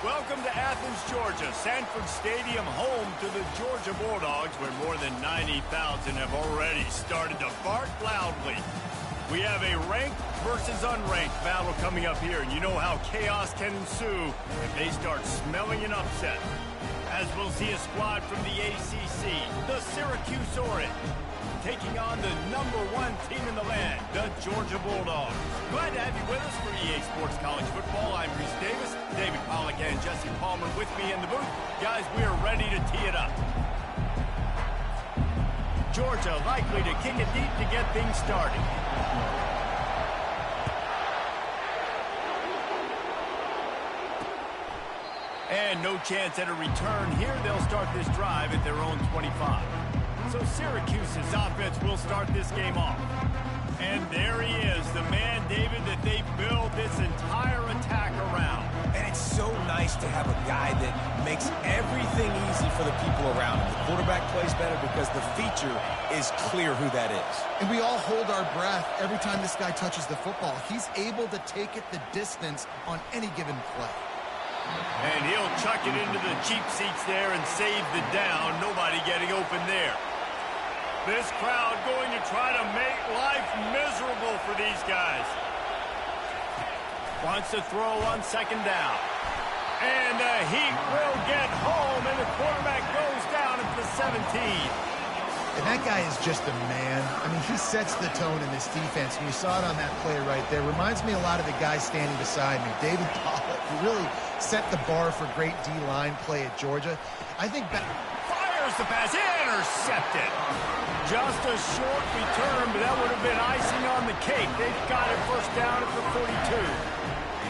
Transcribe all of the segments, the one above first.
Welcome to Athens, Georgia, Sanford Stadium, home to the Georgia Bulldogs, where more than 90,000 have already started to bark loudly. We have a ranked versus unranked battle coming up here, and you know how chaos can ensue if they start smelling an upset. As we'll see a squad from the ACC, the Syracuse Orange, taking on the #1 team in the land, the Georgia Bulldogs. Glad to have you with us for EA Sports College Football. I'm Reese Davis, David Pollack and Jesse Palmer with me in the booth. Guys, we are ready to tee it up. Georgia likely to kick it deep to get things started. And no chance at a return here. They'll start this drive at their own 25. So Syracuse's offense will start this game off. And there he is, the man, David, that they build this entire attack around. And it's so nice to have a guy that makes everything easy for the people around him. The quarterback plays better because the feature is clear who that is. And we all hold our breath every time this guy touches the football. He's able to take it the distance on any given play. And he'll chuck it into the cheap seats there and save the down. Nobody getting open there. This crowd going to try to make life miserable for these guys. Wants to throw on second down. And the Heat will get home, and the quarterback goes down at the 17. And that guy is just a man. I mean, he sets the tone in this defense. And you saw it on that play right there. Reminds me a lot of the guy standing beside me, David Pollack, who really set the bar for great D-line play at Georgia. I think that... Fires the pass, intercepted. Just a short return, but that would have been icing on the cake. They've got it first down at the 42.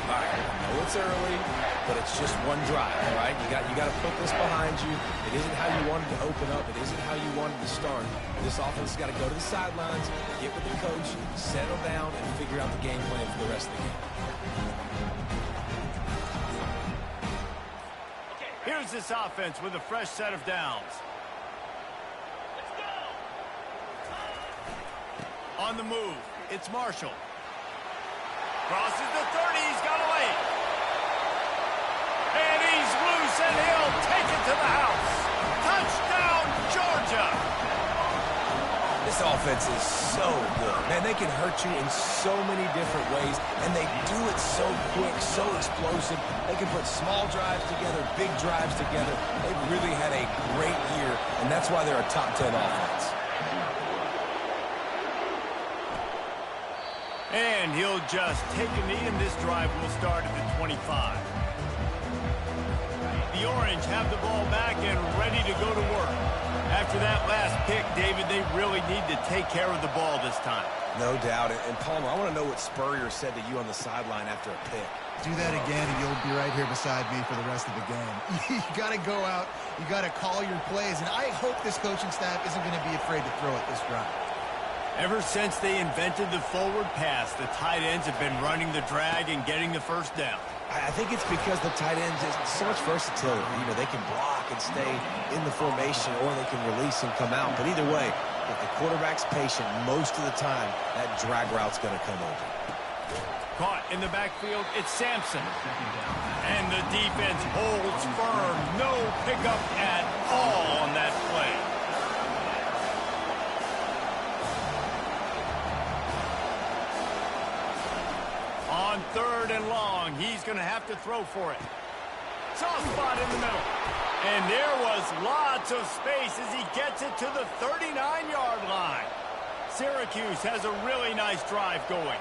All right, I know it's early, but it's just one drive, all right? You got to put this behind you. It isn't how you wanted to open up. It isn't how you wanted to start. This offense has got to go to the sidelines, get with the coach, settle down, and figure out the game plan for the rest of the game. Here's this offense with a fresh set of downs. On the move, it's Marshall. Crosses the 30, he's got a lane. And he's loose, and he'll take it to the house. Touchdown, Georgia! This offense is so good. Man, they can hurt you in so many different ways, and they do it so quick, so explosive. They can put small drives together, big drives together. They've really had a great year, and that's why they're a top 10 offense. And he'll just take a knee, and this drive will start at the 25. The Orange have the ball back and ready to go to work. After that last pick, David, they really need to take care of the ball this time. No doubt. And Palmer, I want to know what Spurrier said to you on the sideline after a pick. Do that again, and you'll be right here beside me for the rest of the game. You got to go out. You got to call your plays. And I hope this coaching staff isn't going to be afraid to throw it this drive. Ever since they invented the forward pass, the tight ends have been running the drag and getting the first down. I think it's because the tight ends is so much versatility. You know, they can block and stay in the formation, or they can release and come out. But either way, if the quarterback's patient, most of the time, that drag route's going to come over. Caught in the backfield, it's Sampson. And the defense holds firm. No pickup at all on that play. On third and long, he's going to have to throw for it. Soft spot in the middle. And there was lots of space as he gets it to the 39-yard line. Syracuse has a really nice drive going.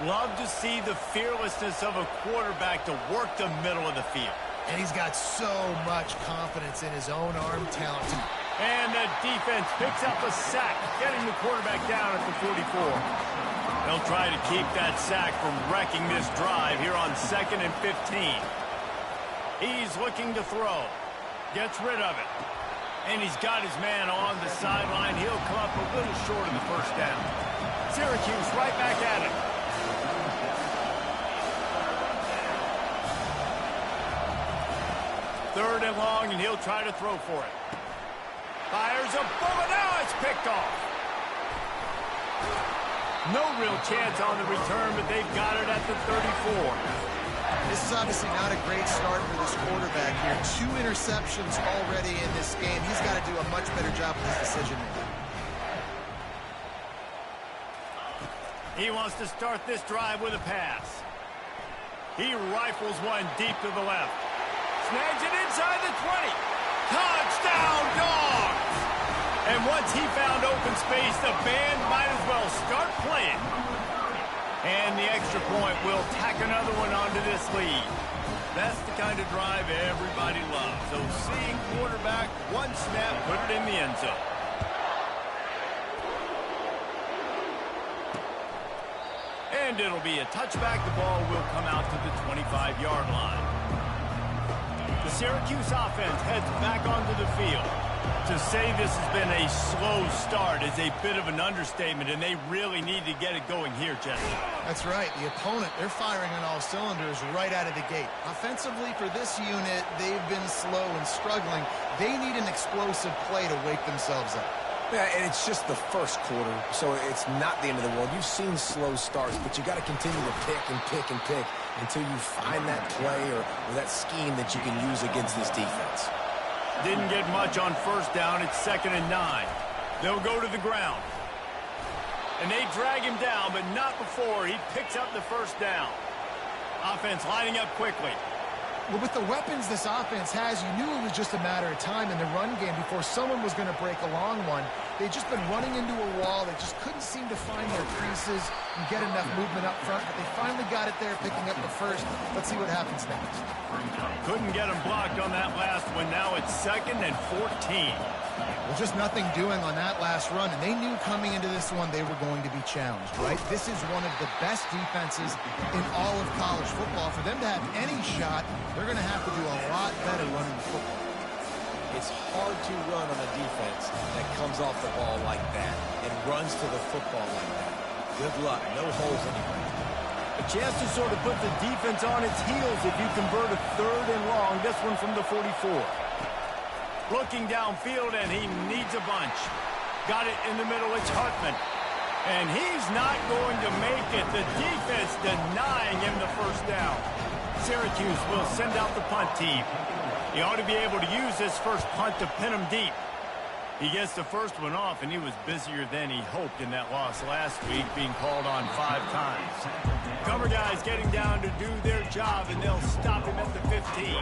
Love to see the fearlessness of a quarterback to work the middle of the field. And he's got so much confidence in his own arm talent. And the defense picks up a sack, getting the quarterback down at the 44. They'll try to keep that sack from wrecking this drive here on 2nd and 15. He's looking to throw. Gets rid of it. And he's got his man on the sideline. He'll come up a little short of the first down. Syracuse right back at it. Third and long, and he'll try to throw for it. Fires a bullet. Now it's picked off. No real chance on the return, but they've got it at the 34. This is obviously not a great start for this quarterback here. 2 interceptions already in this game. He's got to do a much better job with his decision-making. He wants to start this drive with a pass. He rifles one deep to the left. Snags it inside the 20. Touchdown, Dogs! And once he found open space, the band might as well start playing. And the extra point will tack another one onto this lead. That's the kind of drive everybody loves. So seeing quarterback, one snap, put it in the end zone. And it'll be a touchback. The ball will come out to the 25-yard line. The Syracuse offense heads back onto the field. To say this has been a slow start is a bit of an understatement, and they really need to get it going here, Jesse. That's right. The opponent, they're firing on all cylinders right out of the gate. Offensively, for this unit, they've been slow and struggling. They need an explosive play to wake themselves up. Yeah, and it's just the first quarter, so it's not the end of the world. You've seen slow starts, but you got to continue to pick and pick and pick until you find that play or that scheme that you can use against this defense. Didn't get much on first down. It's 2nd and 9. They'll go to the ground. And they drag him down, but not before he picks up the first down. Offense lining up quickly. Well, with the weapons this offense has, you knew it was just a matter of time in the run game before someone was going to break a long one. They've just been running into a wall. They just couldn't seem to find their creases and get enough movement up front, but they finally got it there, picking up the first. Let's see what happens next. Couldn't get him blocked on that last one. Now it's 2nd and 14. Well, just nothing doing on that last run, and they knew coming into this one they were going to be challenged, right? This is one of the best defenses in all of college football. For them to have any shot, they're going to have to do a lot better running the football. It's hard to run on a defense that comes off the ball like that and runs to the football like that. Good luck. No holes anywhere. A chance to sort of put the defense on its heels if you convert a 3rd and long. This one from the 44. Looking downfield, and he needs a bunch. Got it in the middle. It's Hartman. And he's not going to make it. The defense denying him the first down. Syracuse will send out the punt team. He ought to be able to use this first punt to pin him deep. He gets the first one off, and he was busier than he hoped in that loss last week, being called on 5 times. Cover guys getting down to do their job, and they'll stop him at the 15.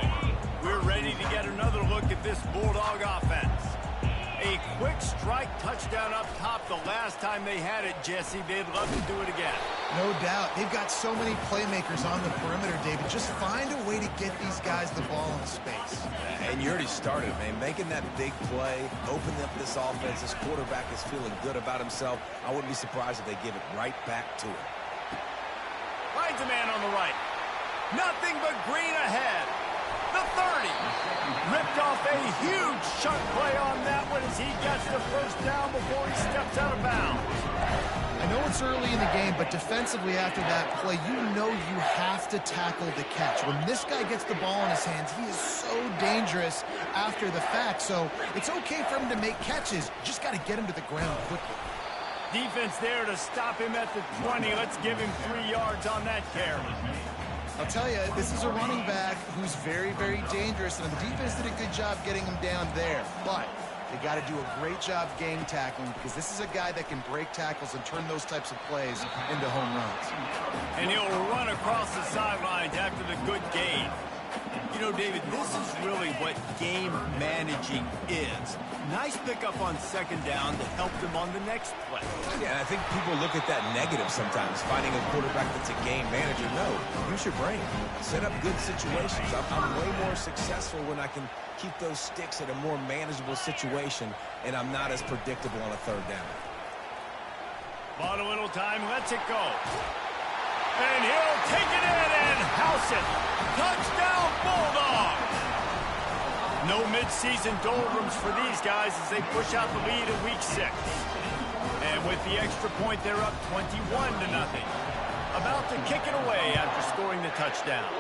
We're ready to get another look at this Bulldog offense. A quick strike touchdown up top the last time they had it, Jesse. They'd love to do it again. No doubt. They've got so many playmakers on the perimeter, David. Just find a way to get these guys the ball in space. And you already started, man. Making that big play, opening up this offense. This quarterback is feeling good about himself. I wouldn't be surprised if they give it right back to him. Finds a man on the right. Nothing but green ahead. The 30. Ripped off a huge chunk play on that one as he gets the first down before he steps out of bounds. I know it's early in the game, but defensively after that play, you know you have to tackle the catch. When this guy gets the ball in his hands, he is so dangerous after the fact. So it's okay for him to make catches. You just got to get him to the ground quickly. Defense there to stop him at the 20. Let's give him 3 yards on that carry. I'll tell you, this is a running back who's very, very dangerous, and the defense did a good job getting him down there. But they got to do a great job game tackling because this is a guy that can break tackles and turn those types of plays into home runs. And he'll run across the sidelines after the good gain. You know, David, this is really what game managing is. Nice pickup on 2nd down to help them on the next play. Yeah, I think people look at that negative sometimes, finding a quarterback that's a game manager. No, use your brain. Set up good situations. I'm way more successful when I can keep those sticks at a more manageable situation, and I'm not as predictable on a 3rd down. Bought a little time, lets it go. And he'll take it in and house it. Touchdown, Bulldogs! No midseason doldrums for these guys as they push out the lead in Week 6. And with the extra point, they're up 21-0. About to kick it away after scoring the touchdown.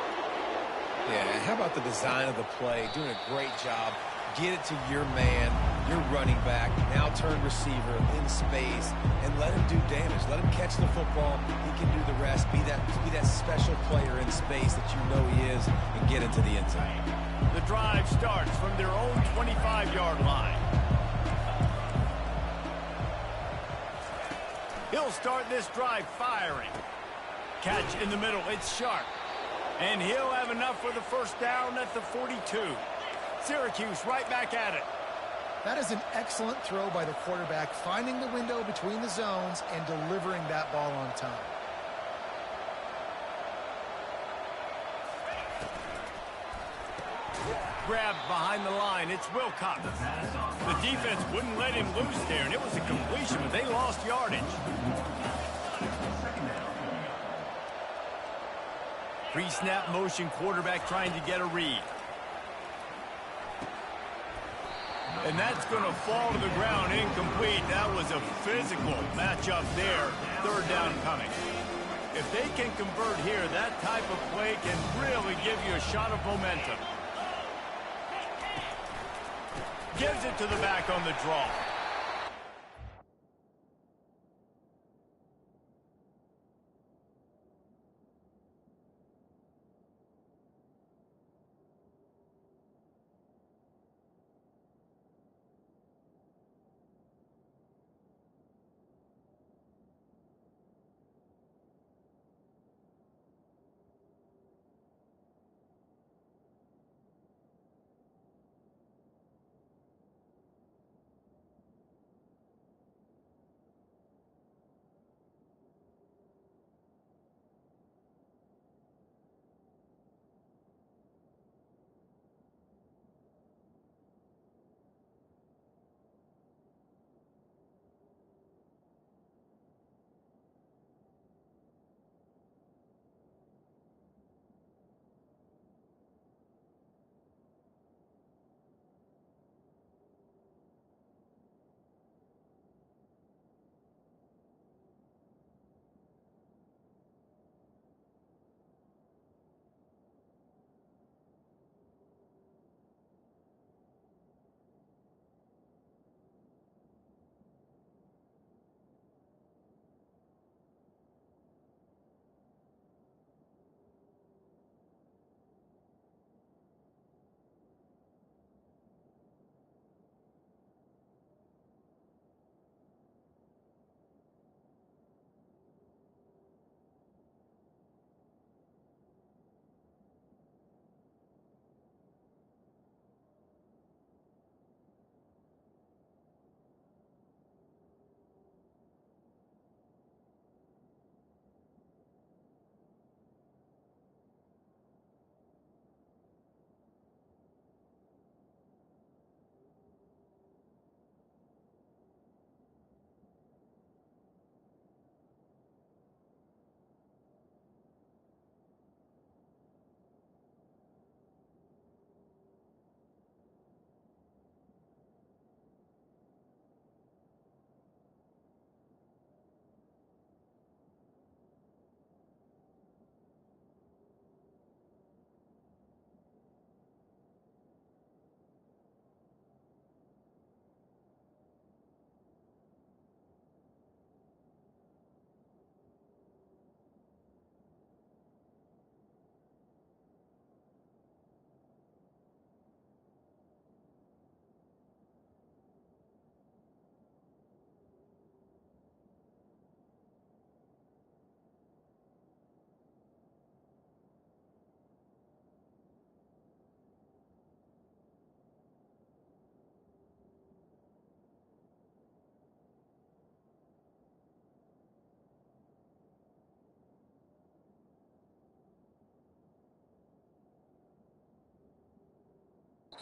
Yeah, how about the design of the play? Doing a great job. Get it to your man. your running back, now turn receiver in space, and let him do damage. Let him catch the football. He can do the rest. Be that special player in space that you know he is, and get into the end zone. The drive starts from their own 25-yard line. He'll start this drive firing. Catch in the middle. It's Sharp. And he'll have enough for the first down at the 42. Syracuse right back at it. That is an excellent throw by the quarterback, finding the window between the zones and delivering that ball on time. Grabbed behind the line. It's Wilcox. The defense wouldn't let him loose there, and it was a completion, but they lost yardage. Pre-snap motion, quarterback trying to get a read. And that's going to fall to the ground, incomplete. That was a physical matchup there. Third down coming. If they can convert here, that type of play can really give you a shot of momentum. Gives it to the back on the draw.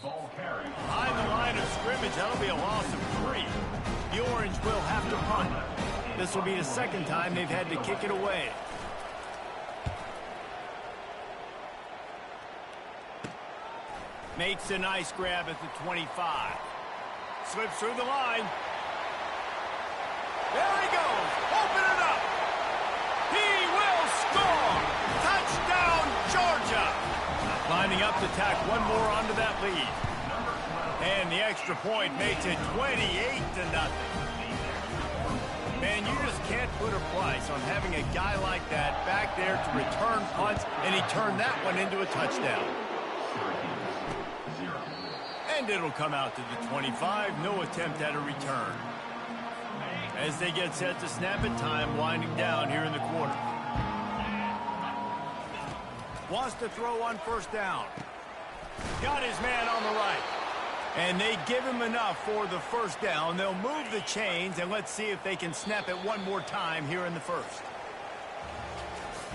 Behind the line of scrimmage, that'll be a loss of 3. The Orange will have to punt. This will be the second time they've had to kick it away. Makes a nice grab at the 25. Slips through the line. There he goes. Open it up. He will score. Touchdown, Georgia. Lining up to tack one more onto that lead. And the extra point makes it 28-0. Man, you just can't put a price on having a guy like that back there to return punts, and he turned that one into a touchdown. And it'll come out to the 25, no attempt at a return. As they get set to snap it, time winding down here in the quarter. Wants to throw on first down. Got his man on the right. And they give him enough for the first down. They'll move the chains, and let's see if they can snap it one more time here in the first.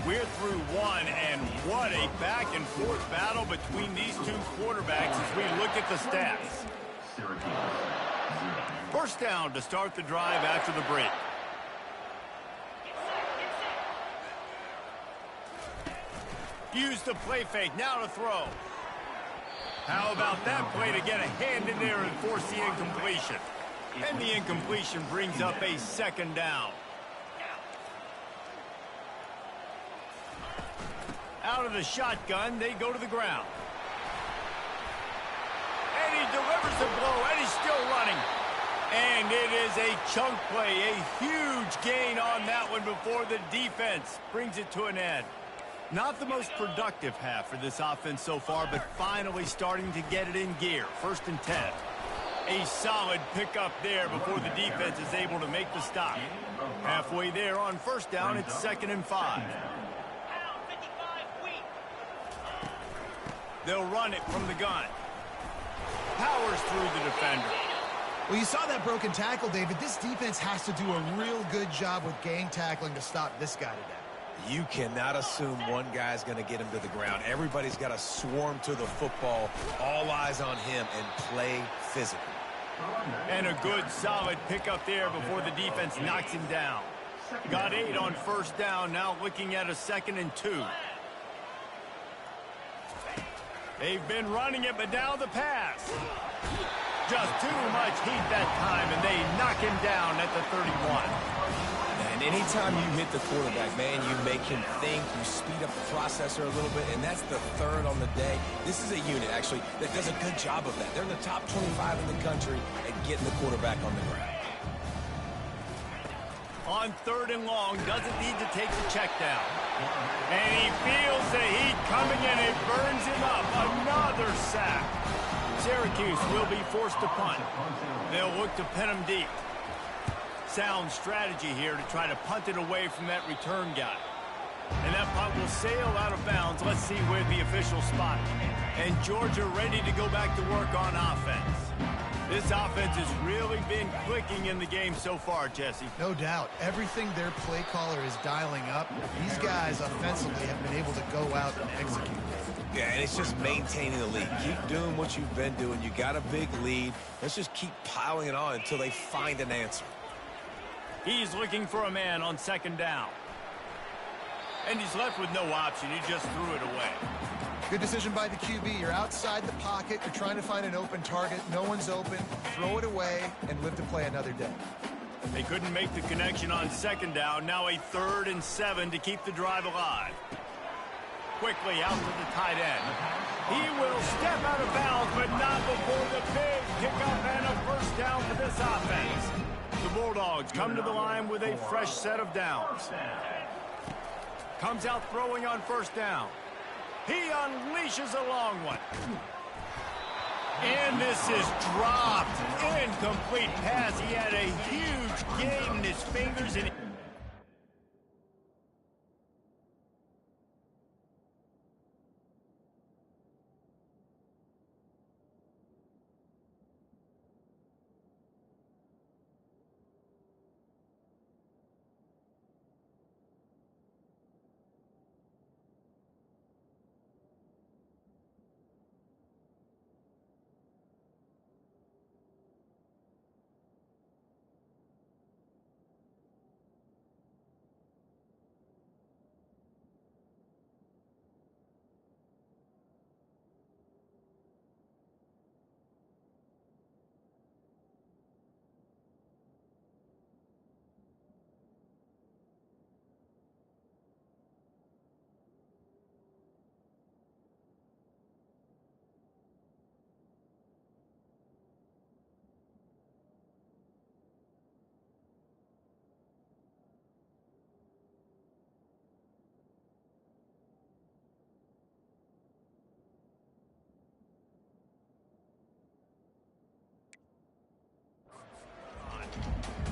We're through one, and what a back-and-forth battle between these two quarterbacks as we look at the stats. First down to start the drive after the break. Use the play fake, now to throw. How about that play to get a hand in there and force the incompletion? And the incompletion brings up a second down. Out of the shotgun, they go to the ground. And he delivers the blow, and he's still running. And it is a chunk play, a huge gain on that one before the defense brings it to an end. Not the most productive half for this offense so far, but finally starting to get it in gear. 1st and 10. A solid pickup there before the defense is able to make the stop. Halfway there on first down, it's 2nd and 5. They'll run it from the gun. Powers through the defender. Well, you saw that broken tackle, David. This defense has to do a real good job with gang tackling to stop this guy today. You cannot assume one guy's going to get him to the ground. Everybody's got to swarm to the football, all eyes on him, and play physical. And a good, solid pickup there before the defense knocks him down. Got 8 on first down, now looking at a 2nd and 2. They've been running it, but now the pass. Just too much heat that time, and they knock him down at the 31. And anytime you hit the quarterback, man, you make him think, you speed up the processor a little bit, and that's the 3rd on the day. This is a unit, actually, that does a good job of that. They're in the top 25 in the country at getting the quarterback on the ground. On 3rd and long, doesn't need to take the check down. And he feels the heat coming, and it burns him up. Another sack. Syracuse will be forced to punt. They'll look to pin him deep. Sound strategy here to try to punt it away from that return guy. And that punt will sail out of bounds. Let's see where the officials spot it. And Georgia ready to go back to work on offense. This offense has really been clicking in the game so far, Jesse. No doubt. Everything their play caller is dialing up, these guys offensively have been able to go out and execute. Yeah, and it's just maintaining the lead. Keep doing what you've been doing. You got a big lead. Let's just keep piling it on until they find an answer. He's looking for a man on 2nd down. And he's left with no option. He just threw it away. Good decision by the QB. You're outside the pocket. You're trying to find an open target. No one's open. Throw it away and live to play another day. They couldn't make the connection on 2nd down. Now a 3rd and 7 to keep the drive alive. Quickly out to the tight end. He will step out of bounds, but not before the big pickup and a first down for this offense. The Bulldogs come to the line with a fresh set of downs. Comes out throwing on first down. He unleashes a long one. And this is dropped. Incomplete pass. He had a huge gain in his fingers, and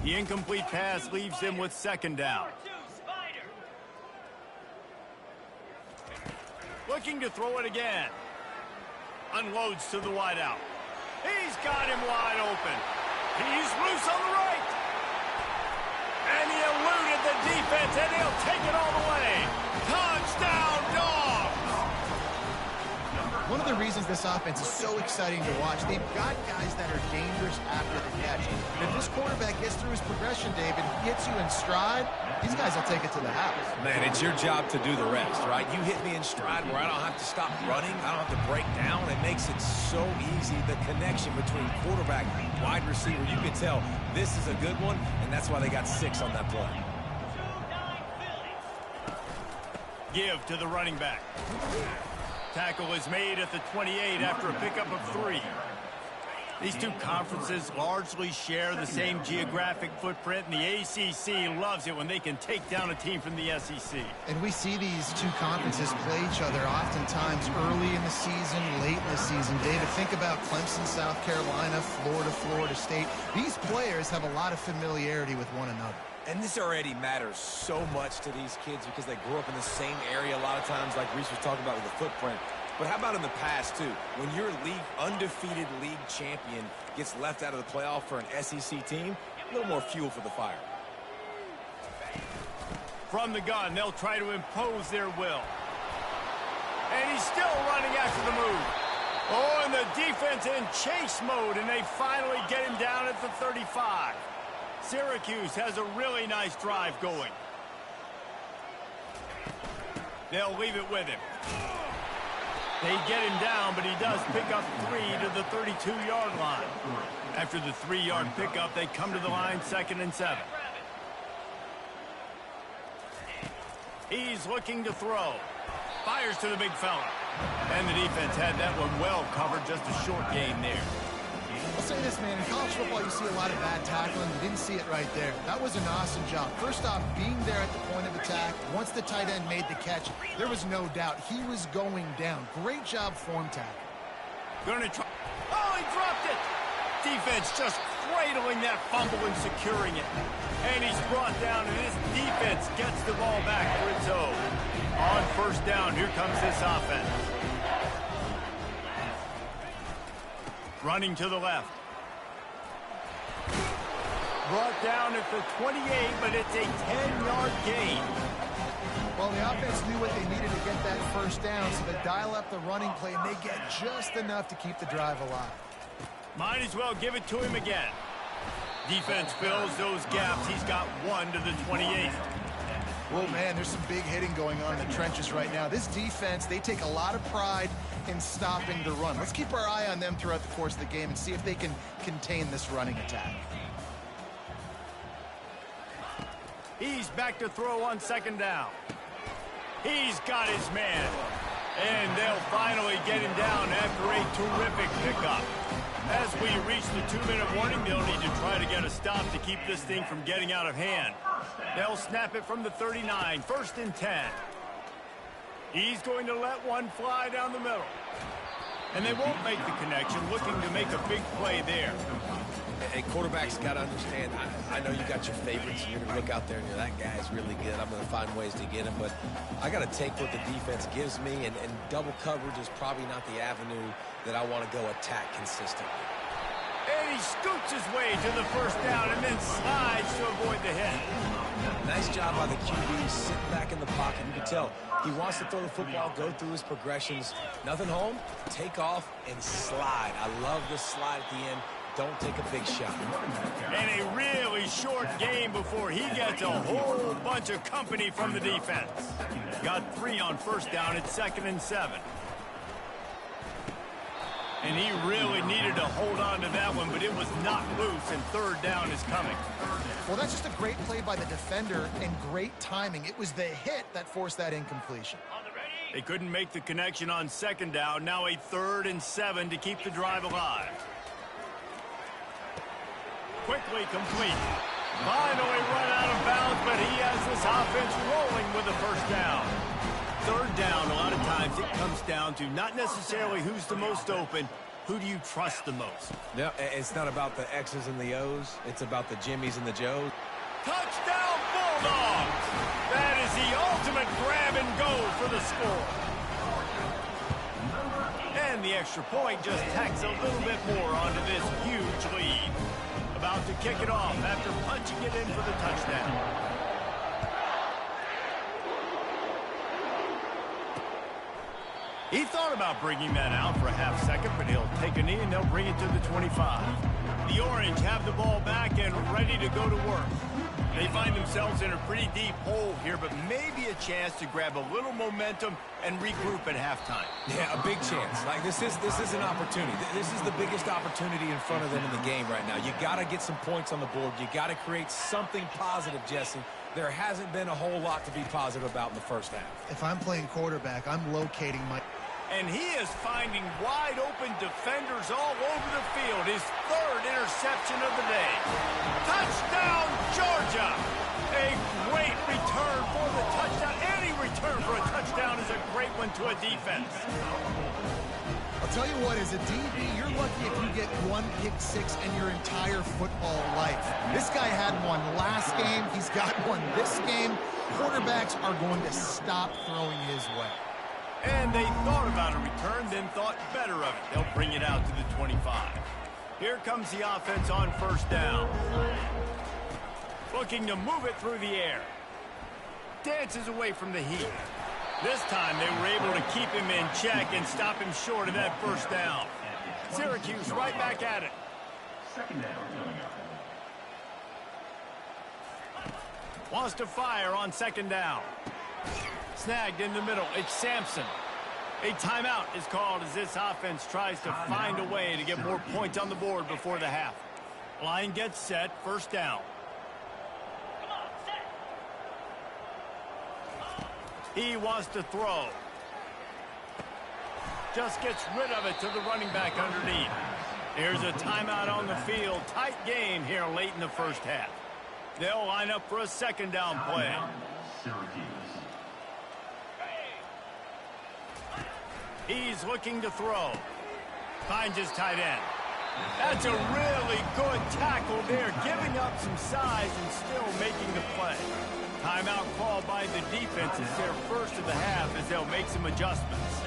The incomplete pass leaves him with second down. Looking to throw it again. Unloads to the wideout. He's got him wide open. He's loose on the right. And he eluded the defense, and he'll take it all the way. Touchdown, Dogs! One of the reasons this offense is so exciting to watch, they've got guys that are dangerous after the catch. And if this quarterback gets through his progression, David, hits you in stride, these guys will take it to the house. Man, it's your job to do the rest, right? You hit me in stride where I don't have to stop running. I don't have to break down. It makes it so easy, the connection between quarterback and wide receiver. You can tell this is a good one, and that's why they got 6 on that play. Give to the running back. Tackle is made at the 28 after a pickup of 3. These two conferences largely share the same geographic footprint, and the ACC loves it when they can take down a team from the SEC. And we see these two conferences play each other oftentimes early in the season, late in the season. David, think about Clemson, South Carolina, Florida, Florida State. These players have a lot of familiarity with one another. And this already matters so much to these kids because they grew up in the same area a lot of times, like Reese was talking about with the footprint. But how about in the past, too? When your undefeated league champion gets left out of the playoff for an SEC team, a little more fuel for the fire. From the gun, they'll try to impose their will. And he's still running after the move. Oh, and the defense in chase mode, and they finally get him down at the 35. Syracuse has a really nice drive going. They'll leave it with him. They get him down, but he does pick up 3 to the 32-yard line. After the 3-yard pickup, they come to the line 2nd and 7. He's looking to throw. Fires to the big fella. And the defense had that one well covered, just a short gain there. I'll say this, man, in college football, you see a lot of bad tackling. You didn't see it right there. That was an awesome job. First off, being there at the point of attack, once the tight end made the catch, there was no doubt he was going down. Great job form tackle. Gonna try. Oh, he dropped it! Defense just cradling that fumble and securing it. And he's brought down, and this defense gets the ball back for its own. On first down, here comes this offense. Running to the left. Brought down at the 28, but it's a 10-yard gain. Well, the offense knew what they needed to get that first down, so they dial up the running play, and they get just enough to keep the drive alive. Might as well give it to him again. Defense fills those gaps. He's got 1 to the 28. Well, man, there's some big hitting going on in the trenches right now. This defense, they take a lot of pride in stopping the run. Let's keep our eye on them throughout the course of the game and see if they can contain this running attack. He's back to throw on 2nd down. He's got his man. And they'll finally get him down after a terrific pickup. As we reach the 2-minute warning, they'll need to try to get a stop to keep this thing from getting out of hand. They'll snap it from the 39, 1st and 10. He's going to let one fly down the middle. And they won't make the connection, looking to make a big play there. Hey, quarterbacks got to understand, I know you got your favorites. You're going to look out there and you're, that guy's really good. I'm going to find ways to get him. But I got to take what the defense gives me, and double coverage is probably not the avenue that I want to go attack consistently. And he scoots his way to the first down and then slides to avoid the hit. Nice job by the QB, sitting back in the pocket. You can tell he wants to throw the football, go through his progressions. Nothing home, take off, and slide. I love the slide at the end. Don't take a big shot. And a really short game before he gets a whole bunch of company from the defense. Got 3 on first down at 2nd and 7. And he really needed to hold on to that one, but it was not loose, and 3rd down is coming. Well, that's just a great play by the defender and great timing. It was the hit that forced that incompletion. They couldn't make the connection on 2nd down. Now a 3rd and 7 to keep the drive alive. Quickly complete. Finally run out of bounds, but he has this offense rolling with the first down. 3rd down, a lot of times it comes down to not necessarily who's the most open, who do you trust the most? No, it's not about the X's and the O's. It's about the Jimmies and the Joes. Touchdown, Bulldogs! That is the ultimate grab and go for the score. And the extra point just tacks a little bit more onto this huge lead. About to kick it off after punching it in for the touchdown. He thought about bringing that out for a half second, but he'll take a knee and they'll bring it to the 25. The Orange have the ball back and ready to go to work. They find themselves in a pretty deep hole here, but maybe a chance to grab a little momentum and regroup at halftime. Yeah, a big chance. Like this is an opportunity. This is the biggest opportunity in front of them in the game right now. You got to get some points on the board. You got to create something positive, Jesse. There hasn't been a whole lot to be positive about in the first half. If I'm playing quarterback, I'm locating my... And he is finding wide-open defenders all over the field. His third interception of the day. Touchdown, Georgia! A great return for the touchdown. Any return for a touchdown is a great one to a defense. I'll tell you what, as a DB, you're lucky if you get one pick six in your entire football life. This guy had one last game. He's got one this game. Quarterbacks are going to stop throwing his way. And they thought about a return, then thought better of it. They'll bring it out to the 25. Here comes the offense on first down. Looking to move it through the air. Dances away from the heat. This time they were able to keep him in check and stop him short of that first down. Syracuse right back at it. Second down coming up. Wants to fire on second down. Snagged in the middle. It's Sampson. A timeout is called as this offense tries to find a way to get more points on the board before the half. Line gets set. First down. He wants to throw. Just gets rid of it to the running back underneath. Here's a timeout on the field. Tight game here late in the first half. They'll line up for a second down play. He's looking to throw. Finds his tight end. That's a really good tackle there, giving up some size and still making the play. Timeout called by the defense is their first of the half as they'll make some adjustments.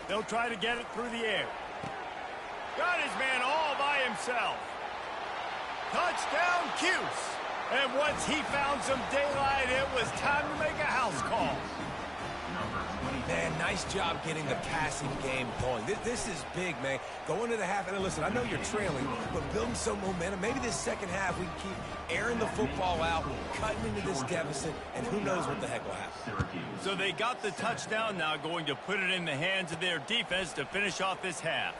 They'll try to get it through the air. Got his man all by himself. Touchdown, Cuse. And once he found some daylight, it was time to make a house call. Man, nice job getting the passing game going. This is big, man. Going into the half, and listen, I know you're trailing, but building some momentum. Maybe this second half we can keep airing the football out, cutting into this deficit, and who knows what the heck will happen. So they got the touchdown, now going to put it in the hands of their defense to finish off this half.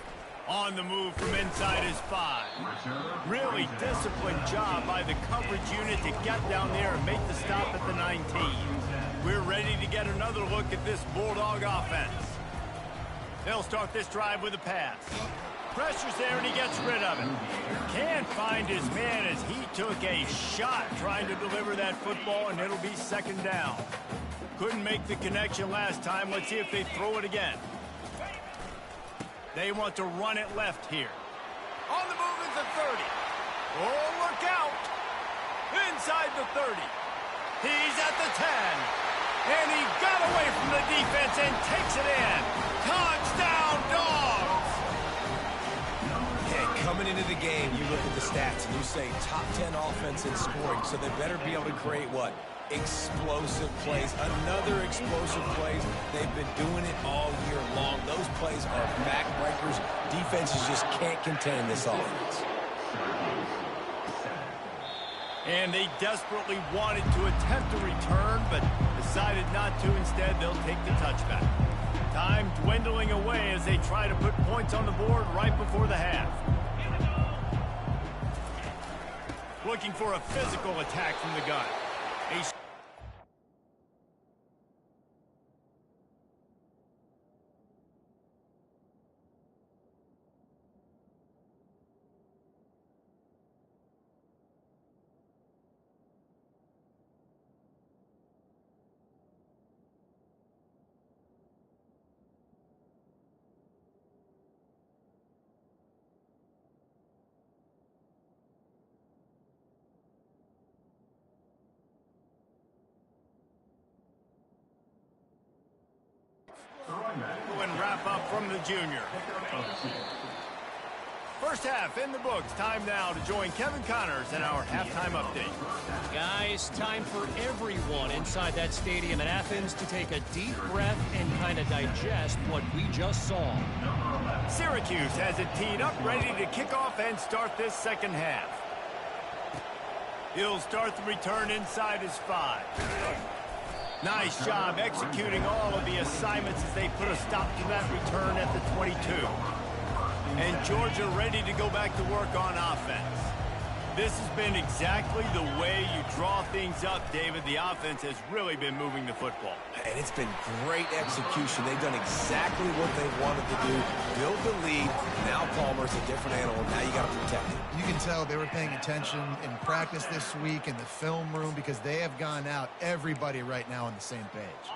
On the move from inside his 5. Really disciplined job by the coverage unit to get down there and make the stop at the 19. We're ready to get another look at this Bulldog offense. They'll start this drive with a pass. Pressure's there and he gets rid of it. Can't find his man as he took a shot trying to deliver that football, and it'll be second down. Couldn't make the connection last time. Let's see if they throw it again. They want to run it left here. On the move is the 30. Oh, look out. Inside the 30. He's at the 10. And he got away from the defense and takes it in. Touchdown, Dogs! Yeah, coming into the game, you look at the stats and you say top 10 offense in scoring, so they better be able to create what? Explosive plays. Another explosive plays. They've been doing it all year long. Those plays are backbreakers. Defenses just can't contain this offense. And they desperately wanted to attempt a return, but decided not to. Instead, they'll take the touchback. Time dwindling away as they try to put points on the board right before the half. Looking for a physical attack from the gun. excellent wrap-up from the junior. First half in the books. Time now to join Kevin Connors in our halftime update. Guys, time for everyone inside that stadium in Athens to take a deep breath and kind of digest what we just saw. Syracuse has it teed up, ready to kick off and start this second half. He'll start the return inside his 5. Nice job executing all of the assignments as they put a stop to that return at the 22. And Georgia ready to go back to work on offense. This has been exactly the way you draw things up, David. The offense has really been moving the football. And it's been great execution. They've done exactly what they wanted to do. Build the lead. Now Palmer's a different animal. Now you got to protect it. You can tell they were paying attention in practice this week in the film room because they have gone out, everybody right now on the same page.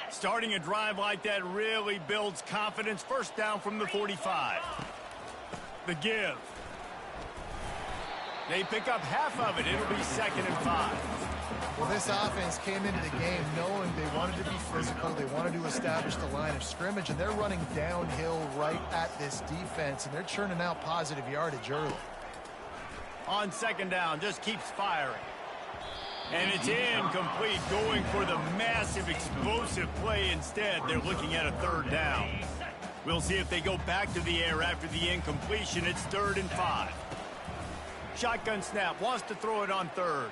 Starting a drive like that really builds confidence. First down from the 45. The give. They pick up half of it. It'll be 2nd and 5. Well, this offense came into the game knowing they wanted to be physical. They wanted to establish the line of scrimmage, and they're running downhill right at this defense, and they're churning out positive yardage early. On 2nd down, just keeps firing. And it's incomplete, going for the massive explosive play instead. They're looking at a 3rd down. We'll see if they go back to the air after the incompletion. It's 3rd and 5. Shotgun snap, wants to throw it on 3rd.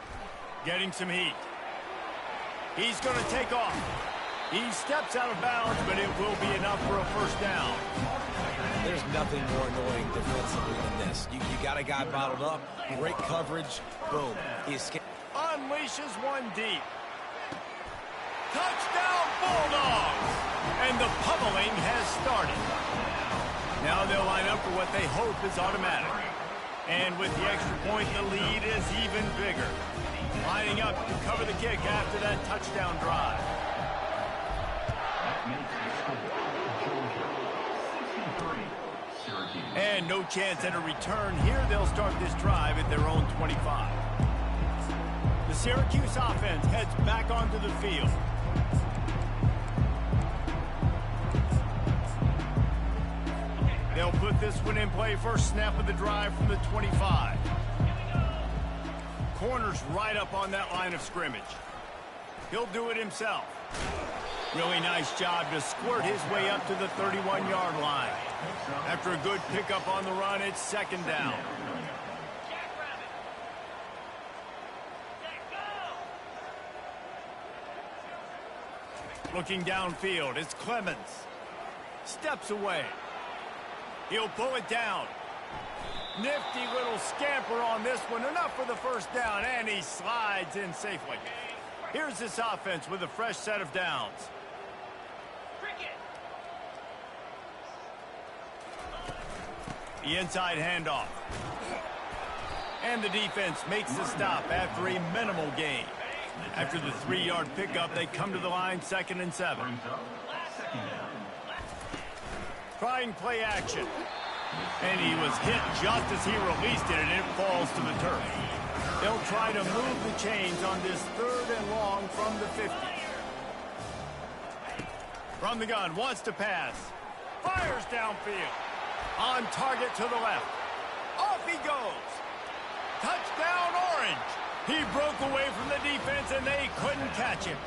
Getting some heat. He's going to take off. He steps out of bounds, but it will be enough for a 1st down. There's nothing more annoying defensively than this. You got a guy bottled up, great coverage, boom. He escaped. Unleashes one deep. Touchdown Bulldogs! And the pummeling has started. Now they'll line up for what they hope is automatic. And with the extra point, the lead is even bigger. Lining up to cover the kick after that touchdown drive. And no chance at a return here. They'll start this drive at their own 25. The Syracuse offense heads back onto the field. They'll put this one in play. First snap of the drive from the 25. Corner's right up on that line of scrimmage. He'll do it himself. Really nice job to squirt his way up to the 31-yard line. After a good pickup on the run, it's 2nd down. Looking downfield, it's Clemens. Steps away. He'll pull it down. Nifty little scamper on this one. Enough for the 1st down, and he slides in safely. Here's this offense with a fresh set of downs. The inside handoff. And the defense makes the stop after a minimal gain. After the 3-yard pickup, they come to the line, 2nd and 7. Trying play action. And he was hit just as he released it, and it falls to the turf. They'll try to move the chains on this 3rd and long from the 50. From the gun, wants to pass. Fires downfield. On target to the left. Off he goes. Touchdown, Orange. He broke away from the defense, and they couldn't catch him.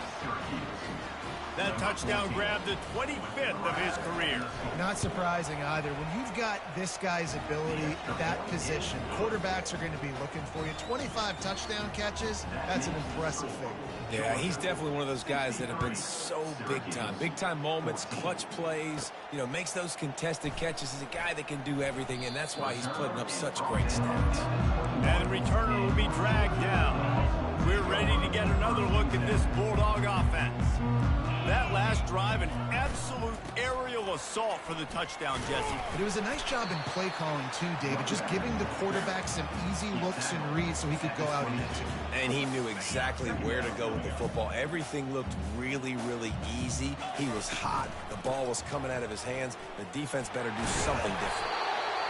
That touchdown grabbed the 25th of his career. Not surprising either. When you've got this guy's ability, that position, quarterbacks are going to be looking for you. 25 touchdown catches, that's an impressive thing. Yeah, he's definitely one of those guys that have been so big time. Big time moments, clutch plays, you know, makes those contested catches. He's a guy that can do everything, and that's why he's putting up such great stats. And the returner will be dragged down. We're ready to get another look at this Bulldog offense. That last drive, an absolute aerial assault for the touchdown, Jesse. But it was a nice job in play calling too, David, just giving the quarterback some easy looks and reads so he could go out and execute. And he knew exactly where to go with the football. Everything looked really, really easy. He was hot. The ball was coming out of his hands. The defense better do something different.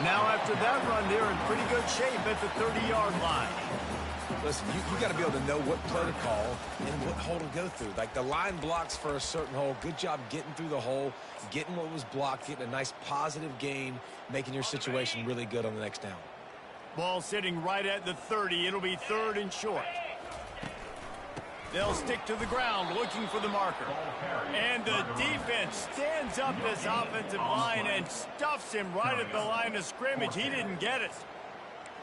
Now after that run, they're in pretty good shape at the 30-yard line. Listen, you got to be able to know what play to call and what hole to go through. Like the line blocks for a certain hole. Good job getting through the hole, getting what was blocked, getting a nice positive gain, making your situation really good on the next down. Ball sitting right at the 30. It'll be 3rd and short. They'll stick to the ground looking for the marker. And the defense stands up this offensive line and stuffs him right at the line of scrimmage. He didn't get it.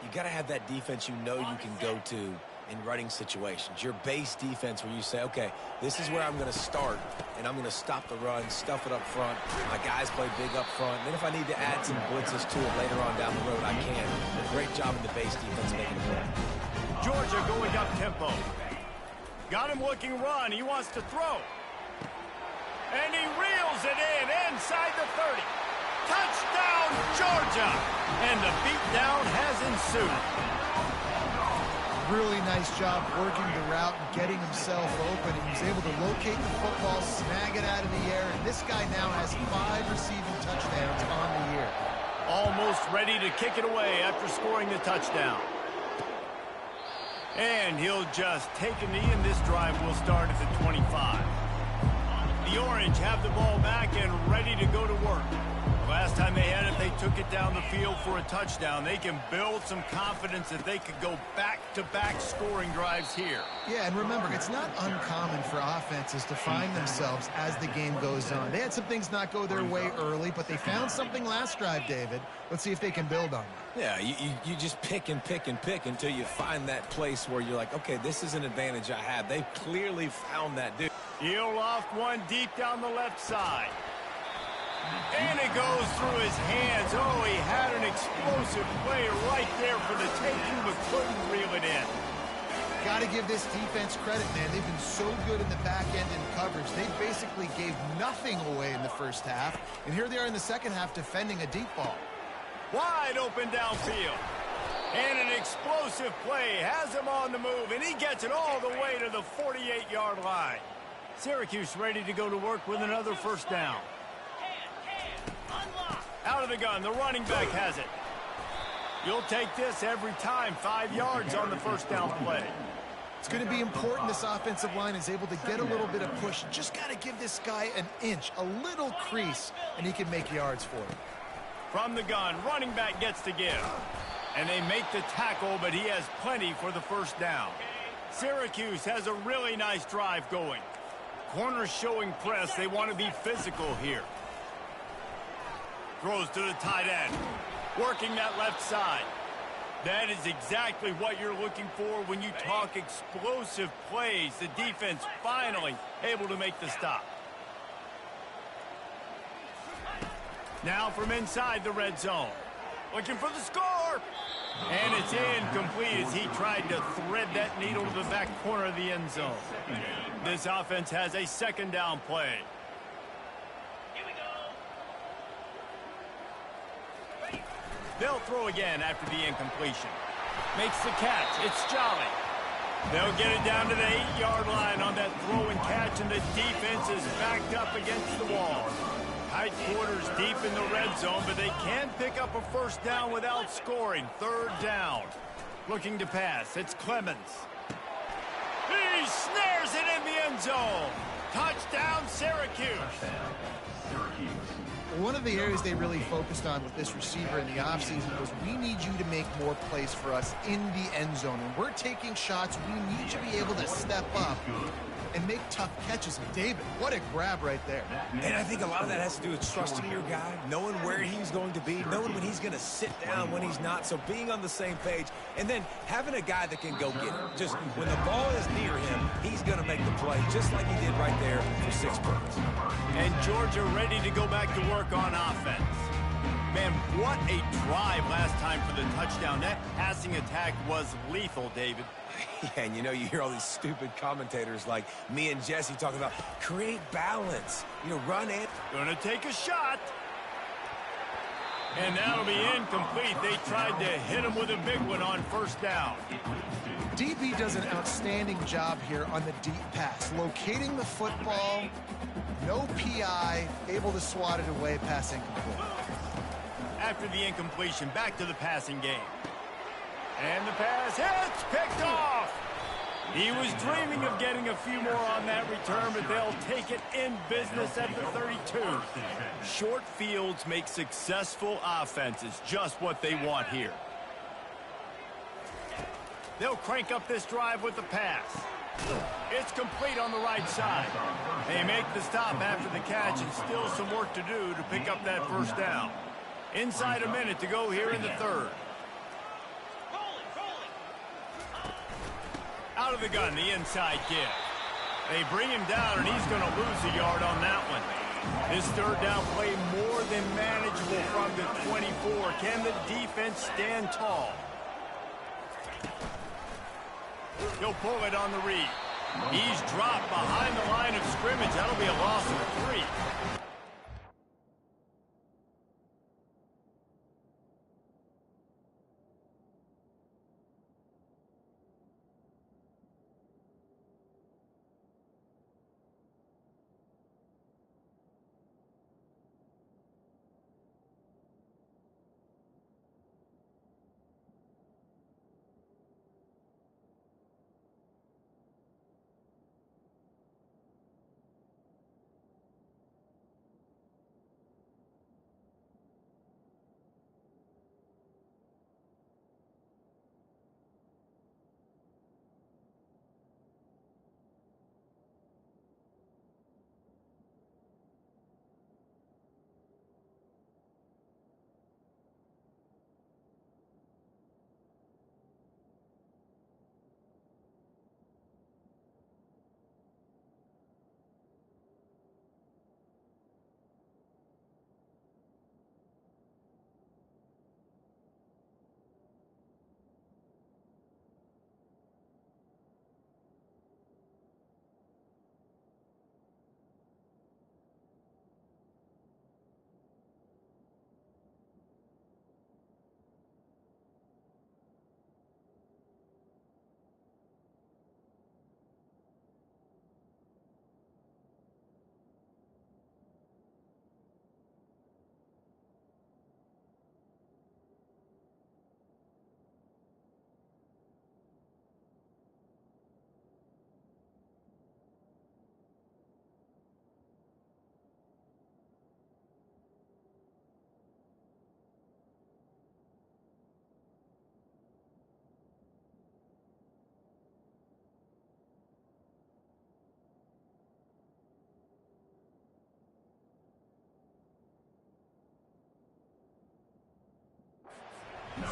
You got to have that defense you know you can go to in running situations. Your base defense where you say, okay, this is where I'm going to start, and I'm going to stop the run, stuff it up front. My guys play big up front. And then if I need to add some blitzes to it later on down the road, I can. Great job in the base defense making the play. Georgia going up tempo. Got him looking run. He wants to throw. And he reels it in inside the 30. Touchdown, Georgia! And the beatdown has ensued. Really nice job working the route and getting himself open. He was able to locate the football, snag it out of the air, and this guy now has 5 receiving touchdowns on the year. Almost ready to kick it away after scoring the touchdown. And he'll just take a knee, and this drive will start at the 25. The Orange have the ball back and ready to go to work. Last time they had it, they took it down the field for a touchdown. They can build some confidence that they could go back-to-back scoring drives here. Yeah, and remember, it's not uncommon for offenses to find themselves as the game goes on. They had some things not go their way early, but they found something last drive, David. Let's see if they can build on that. Yeah, you just pick and pick and pick until you find that place where you're like, okay, this is an advantage I have. They clearly found that dude. He'll loft one deep down the left side. And it goes through his hands. Oh, he had an explosive play right there for the taking, but couldn't reel it in. Got to give this defense credit, man. They've been so good in the back end in coverage. They basically gave nothing away in the first half. And here they are in the second half defending a deep ball. Wide open downfield. And an explosive play has him on the move, and he gets it all the way to the 48-yard line. Syracuse ready to go to work with another first down. Out of the gun, the running back has it. You'll take this every time. 5 yards on the first down play. It's going to be important this offensive line is able to get a little bit of push. Just got to give this guy an inch, a little crease, and he can make yards for it. From the gun, running back gets to give. And they make the tackle, but he has plenty for the first down. Syracuse has a really nice drive going. Corners showing press. They want to be physical here. Throws to the tight end. Working that left side. That is exactly what you're looking for when you talk explosive plays. The defense finally able to make the stop. Now from inside the red zone. Looking for the score. And it's incomplete as he tried to thread that needle to the back corner of the end zone. This offense has a second down play. They'll throw again after the incompletion. Makes the catch. It's Jolly. They'll get it down to the 8-yard line on that throw and catch, and the defense is backed up against the wall. Tight quarters deep in the red zone, but they can pick up a first down without scoring. Third down. Looking to pass. It's Clemens. He snares it in the end zone. Touchdown, Syracuse. One of the areas they really focused on with this receiver in the offseason was we need you to make more plays for us in the end zone. And we're taking shots. We need you to be able to step up and make tough catches. And David, what a grab right there. And I think a lot of that has to do with trusting your guy, knowing where he's going to be, knowing when he's going to sit down, when he's not. So being on the same page, and then having a guy that can go get it. Just when the ball is near him, he's going to make the play, just like he did right there for 6 points. And Georgia ready to go back to work on offense. Man, what a drive last time for the touchdown. That passing attack was lethal, David. Yeah, and you know, you hear all these stupid commentators like me and Jesse talking about create balance. You know, run it. Gonna take a shot. And that'll be incomplete. They tried to hit him with a big one on first down. DB does an outstanding job here on the deep pass. Locating the football, no PI, able to swat it away, pass incomplete. After the incompletion, back to the passing game. And the pass hits, picked off. He was dreaming of getting a few more on that return, but they'll take it in business at the 32. Short fields make successful offenses just what they want here. They'll crank up this drive with the pass. It's complete on the right side. They make the stop after the catch, and still some work to do to pick up that first down. Inside a minute to go here in the third. Out of the gun, the inside give. They bring him down, and he's going to lose a yard on that one. This third down play more than manageable from the 24. Can the defense stand tall? He'll pull it on the read. He's dropped behind the line of scrimmage. That'll be a loss of 3.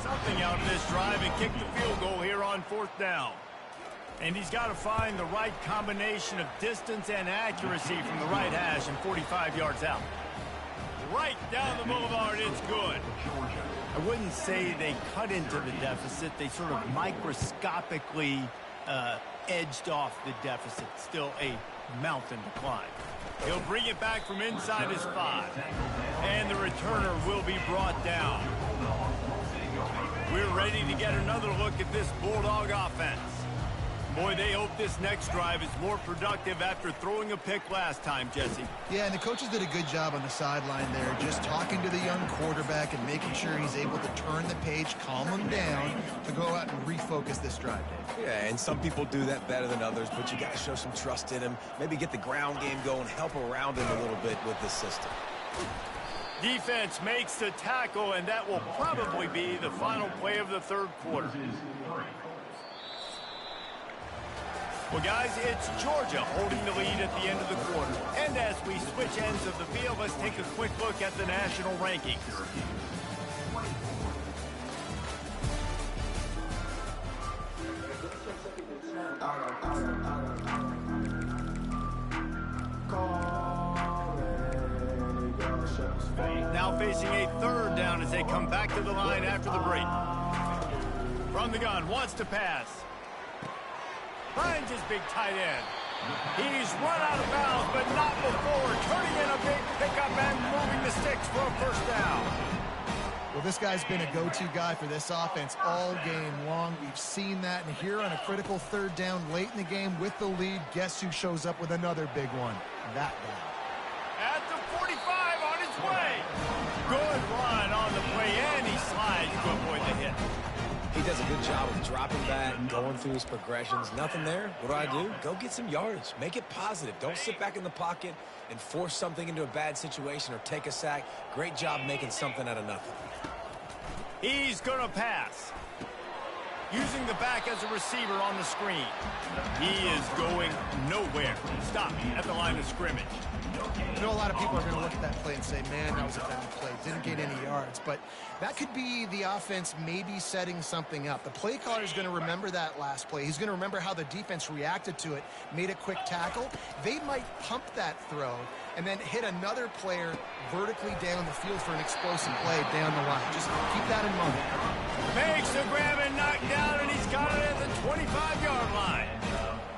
Something out of this drive and kick the field goal here on 4th down. And he's got to find the right combination of distance and accuracy from the right hash and 45 yards out. Right down the boulevard, it's good. I wouldn't say they cut into the deficit. They sort of microscopically edged off the deficit. Still a mountain to climb. He'll bring it back from inside his 5. And the returner will be brought down. We're ready to get another look at this Bulldog offense. Boy, they hope this next drive is more productive after throwing a pick last time, Jesse. Yeah, and the coaches did a good job on the sideline there, just talking to the young quarterback and making sure he's able to turn the page, calm him down, to go out and refocus this drive, Dave. Yeah, and some people do that better than others, but you got to show some trust in him. Maybe get the ground game going, help around him a little bit with this system. Defense makes the tackle, and that will probably be the final play of the third quarter. Well, guys, it's Georgia holding the lead at the end of the quarter. And as we switch ends of the field, let's take a quick look at the national rankings. Now facing a third down as they come back to the line after the break. From the gun, wants to pass. Finds his big tight end. He's run out of bounds, but not before turning in a big pickup and moving the sticks for a first down. Well, this guy's been a go-to guy for this offense all game long. We've seen that, and here on a critical third down late in the game with the lead, guess who shows up with another big one? That guy. At the 45 on his way. Good run on the play, and he slides to avoid the hit. He does a good job of dropping back, going through his progressions. Nothing there. What do? Go get some yardage. Make it positive. Don't sit back in the pocket and force something into a bad situation or take a sack. Great job making something out of nothing. He's going to pass. Using the back as a receiver on the screen. He is going nowhere. Stop at the line of scrimmage. I know a lot of people are going to look at that play and say, man, that was a bad play. Didn't gain any yards. But that could be the offense maybe setting something up. The play caller is going to remember that last play. He's going to remember how the defense reacted to it, made a quick tackle. They might pump that throw and then hit another player vertically down the field for an explosive play down the line. Just keep that in mind. Makes the grab and knock down, and he's got it at the 25-yard line.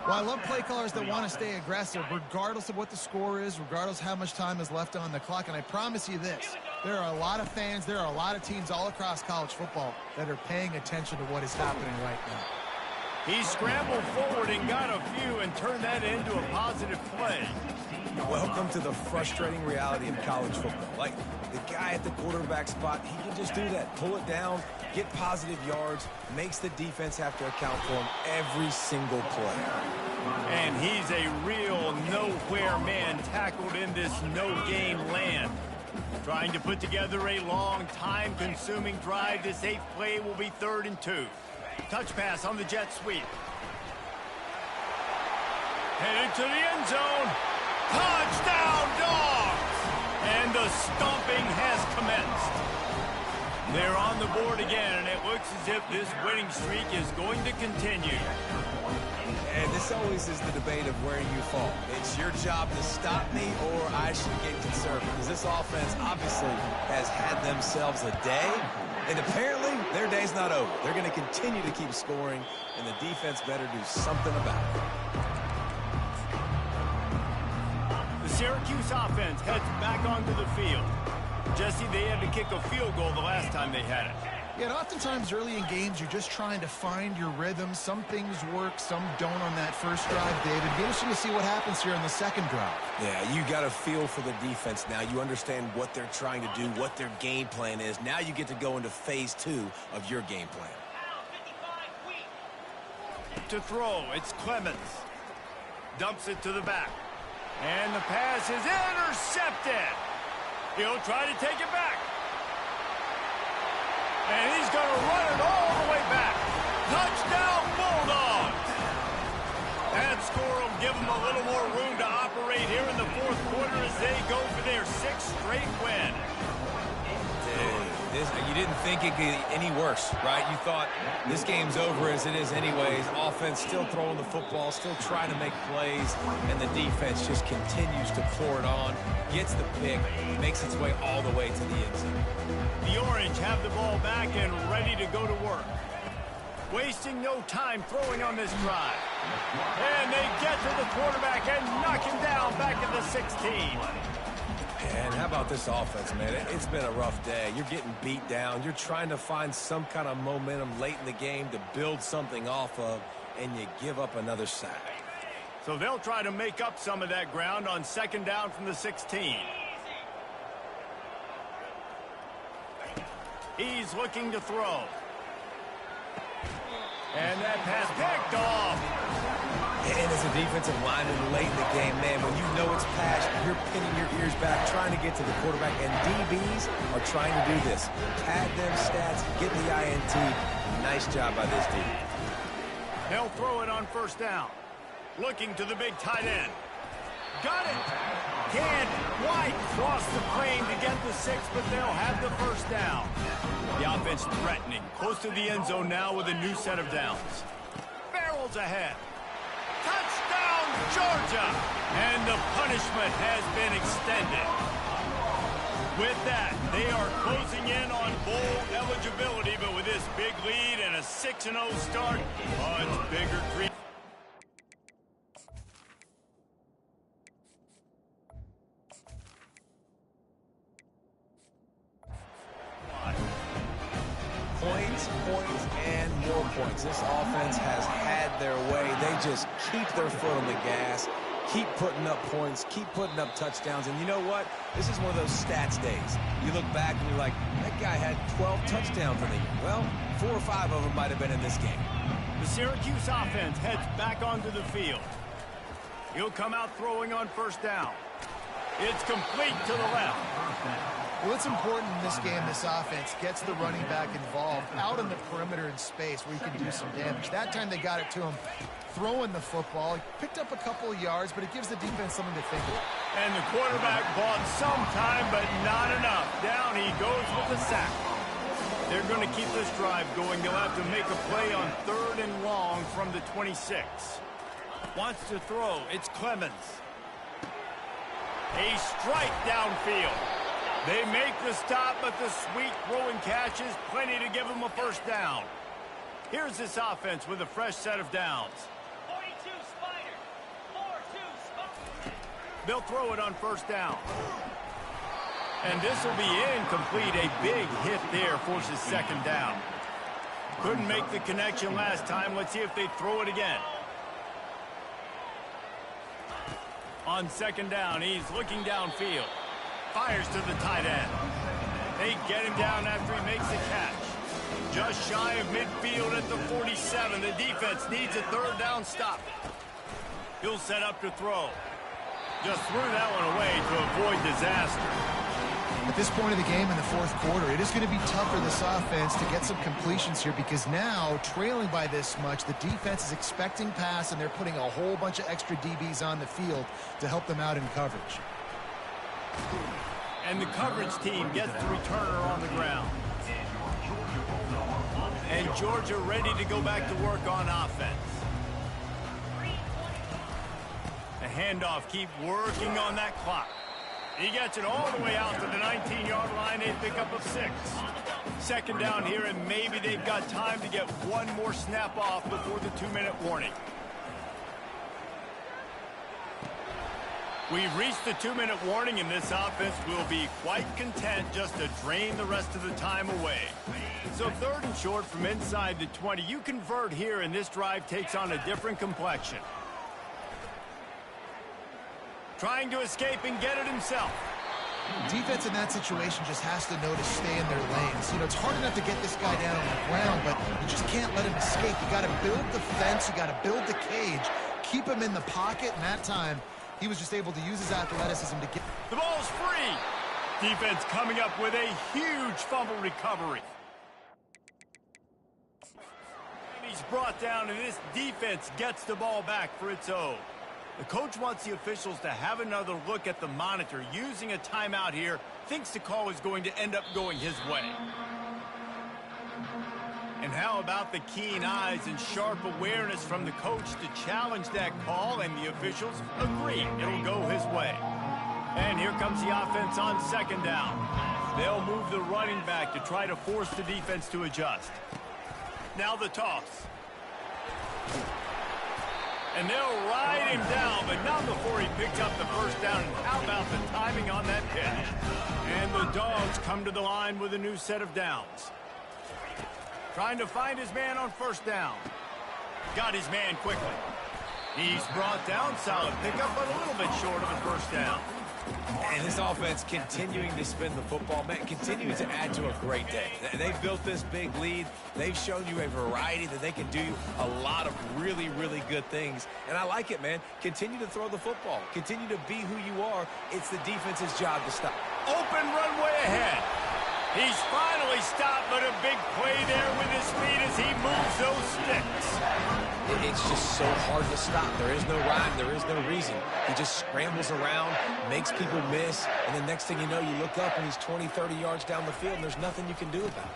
Well, I love play callers that want to stay aggressive regardless of what the score is, regardless how much time is left on the clock. And I promise you this, there are a lot of fans, there are a lot of teams all across college football that are paying attention to what is happening right now. He scrambled forward and got a few and turned that into a positive play. Welcome to the frustrating reality of college football. Like, the guy at the quarterback spot, he can just do that. Pull it down, get positive yards, makes the defense have to account for him every single play. And he's a real nowhere man tackled in this no-gain land. Trying to put together a long, time-consuming drive. This 8th play will be 3rd and 2. Touch pass on the jet sweep. Headed to the end zone. Touchdown, Dogs! And the stomping has commenced. They're on the board again, and it looks as if this winning streak is going to continue. And this always is the debate of where you fall. It's your job to stop me, or I should get conservative. Because this offense obviously has had themselves a day, and apparently their day's not over. They're going to continue to keep scoring, and the defense better do something about it. The Syracuse offense heads back onto the field. Jesse, they had to kick a field goal the last time they had it. Yeah, and oftentimes early in games, you're just trying to find your rhythm. Some things work, some don't on that first drive, David. Be interesting to see what happens here in the second drive. Yeah, you got a feel for the defense now. You understand what they're trying to do, what their game plan is. Now you get to go into phase 2 of your game plan. To throw, it's Clemens. Dumps it to the back. And the pass is intercepted. He'll try to take it back. And he's going to run it all the way back. Touchdown, Bulldogs. That score will give them a little more room to operate here in the 4th quarter as they go for their 6th straight win. You didn't think it could get any worse, right? You thought this game's over as it is anyways. Offense still throwing the football, still trying to make plays, and the defense just continues to pour it on, gets the pick, makes its way all the way to the end zone. The Orange have the ball back and ready to go to work. Wasting no time throwing on this drive. And they get to the quarterback and knock him down back at the 16. And how about this offense, man? It's been a rough day. You're getting beat down. You're trying to find some kind of momentum late in the game to build something off of, and you give up another sack. So they'll try to make up some of that ground on 2nd down from the 16. He's looking to throw. And that pass picked off. And as a defensive lineman late in the game, man, when you know it's passed, you're pinning your ears back, trying to get to the quarterback. And DBs are trying to do this. Pad them stats, get the INT. Nice job by this DB. They'll throw it on 1st down. Looking to the big tight end. Got it. Can't quite cross the plane to get the 6, but they'll have the 1st down. The offense threatening. Close to the end zone now with a new set of downs. Barrels ahead. Touchdown, Georgia! And the punishment has been extended. With that, they are closing in on bowl eligibility, but with this big lead and a 6-0 start, much bigger dream. Points, and more points. This offense has had their way. They just keep their foot on the gas, keep putting up points, keep putting up touchdowns. And you know what? This is one of those stats days. You look back and you're like, that guy had 12 touchdowns in the year. Well, 4 or 5 of them might have been in this game. The Syracuse offense heads back onto the field. He'll come out throwing on first down. It's complete to the left. Well, it's important in this game this offense gets the running back involved out in the perimeter in space where he can do some damage. That time they got it to him throwing the football. He picked up a couple of yards, but it gives the defense something to think about. And the quarterback bought some time, but not enough. Down he goes with the sack. They're going to keep this drive going. They'll have to make a play on 3rd and long from the 26. Wants to throw. It's Clemens. A strike downfield. They make the stop, but the sweet throwing catch is plenty to give them a first down. Here's this offense with a fresh set of downs. 42 Spider. 4-2 Spider. They'll throw it on first down. And this will be incomplete. A big hit there forces 2nd down. Couldn't make the connection last time. Let's see if they throw it again. On 2nd down, he's looking downfield. Fires to the tight end. They get him down after he makes the catch. Just shy of midfield at the 47. The defense needs a 3rd down stop. He'll set up to throw. Just threw that one away to avoid disaster. At this point of the game in the 4th quarter, it is going to be tough for this offense to get some completions here because now, trailing by this much, the defense is expecting pass, and they're putting a whole bunch of extra DBs on the field to help them out in coverage. And the coverage team gets the returner on the ground. And Georgia ready to go back to work on offense. The handoff, keep working on that clock. He gets it all the way out to the 19-yard line, a pickup of 6. 2nd down here, and maybe they've got time to get one more snap off before the 2-minute warning. We've reached the 2-minute warning, and this offense will be quite content just to drain the rest of the time away. So 3rd and short from inside the 20. You convert here, and this drive takes on a different complexion. Trying to escape and get it himself. Defense in that situation just has to know to stay in their lanes. You know, it's hard enough to get this guy down on the ground, but you just can't let him escape. You got to build the fence. You got to build the cage. Keep him in the pocket, and that time he was just able to use his athleticism to get... The ball's free. Defense coming up with a huge fumble recovery. And he's brought down, and this defense gets the ball back for its own. The coach wants the officials to have another look at the monitor. Using a timeout here, thinks the call is going to end up going his way. And how about the keen eyes and sharp awareness from the coach to challenge that call, and the officials agree it'll go his way. And here comes the offense on 2nd down. They'll move the running back to try to force the defense to adjust. Now the toss. And they'll ride him down, but not before he picks up the first down. And how about the timing on that pitch? And the Dogs come to the line with a new set of downs. Trying to find his man on first down. Got his man quickly. He's brought down, solid pickup, but a little bit short of the first down. And this offense continuing to spin the football, man, continuing to add to a great day. They've built this big lead. They've shown you a variety that they can do a lot of really, really good things. And I like it, man. Continue to throw the football. Continue to be who you are. It's the defense's job to stop. Open runway ahead. He's finally stopped, but a big play there with his feet as he moves those sticks. It's just so hard to stop. There is no rhyme. There is no reason. He just scrambles around, makes people miss, and the next thing you know, you look up and he's 20, 30 yards down the field, and there's nothing you can do about it.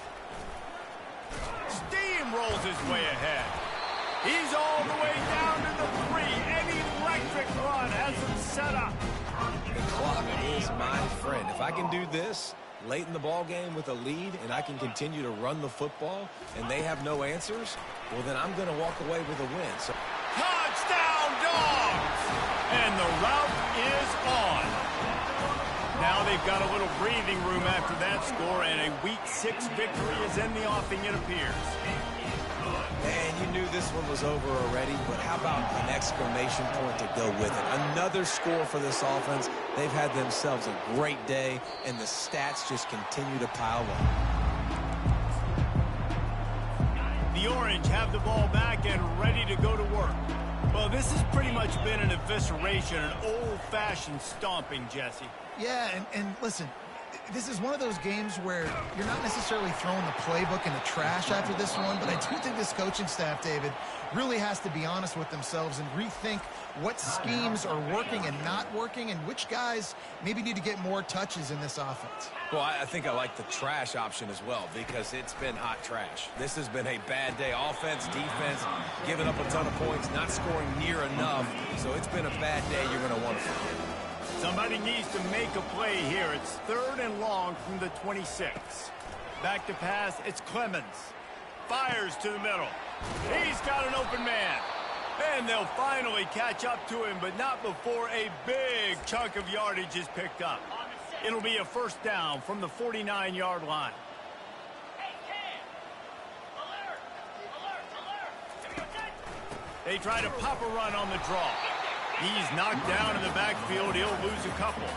Steamrolls his way ahead. He's all the way down to the 3. An electric run has him set up. The clock is my friend. If I can do this late in the ball game with a lead and I can continue to run the football and they have no answers, well, then I'm going to walk away with a win. So, touchdown, Dogs! And the route is on. Now they've got a little breathing room after that score, and a Week 6 victory is in the offing, it appears. Man, you knew this one was over already, but how about an exclamation point to go with it? Another score for this offense. They've had themselves a great day, and the stats just continue to pile up. the Orange have the ball back and ready to go to work. Well, this has pretty much been an evisceration, an old-fashioned stomping, Jesse. Yeah, and listen, this is one of those games where you're not necessarily throwing the playbook in the trash after this one, but I do think this coaching staff, David, really has to be honest with themselves and rethink what schemes are working and not working and which guys maybe need to get more touches in this offense. Well, I think I like the trash option as well because it's been hot trash. This has been a bad day. Offense, defense, giving up a ton of points, not scoring near enough. So it's been a bad day you're going to want to forget. Somebody needs to make a play here. It's 3rd and long from the 26. Back to pass, it's Clemens. Fires to the middle. He's got an open man. And they'll finally catch up to him, but not before a big chunk of yardage is picked up. It'll be a 1st down from the 49-yard line. Hey, Cam! Alert! Alert! Alert! Here we go, set! They try to pop a run on the draw. He's knocked down in the backfield. He'll lose a couple.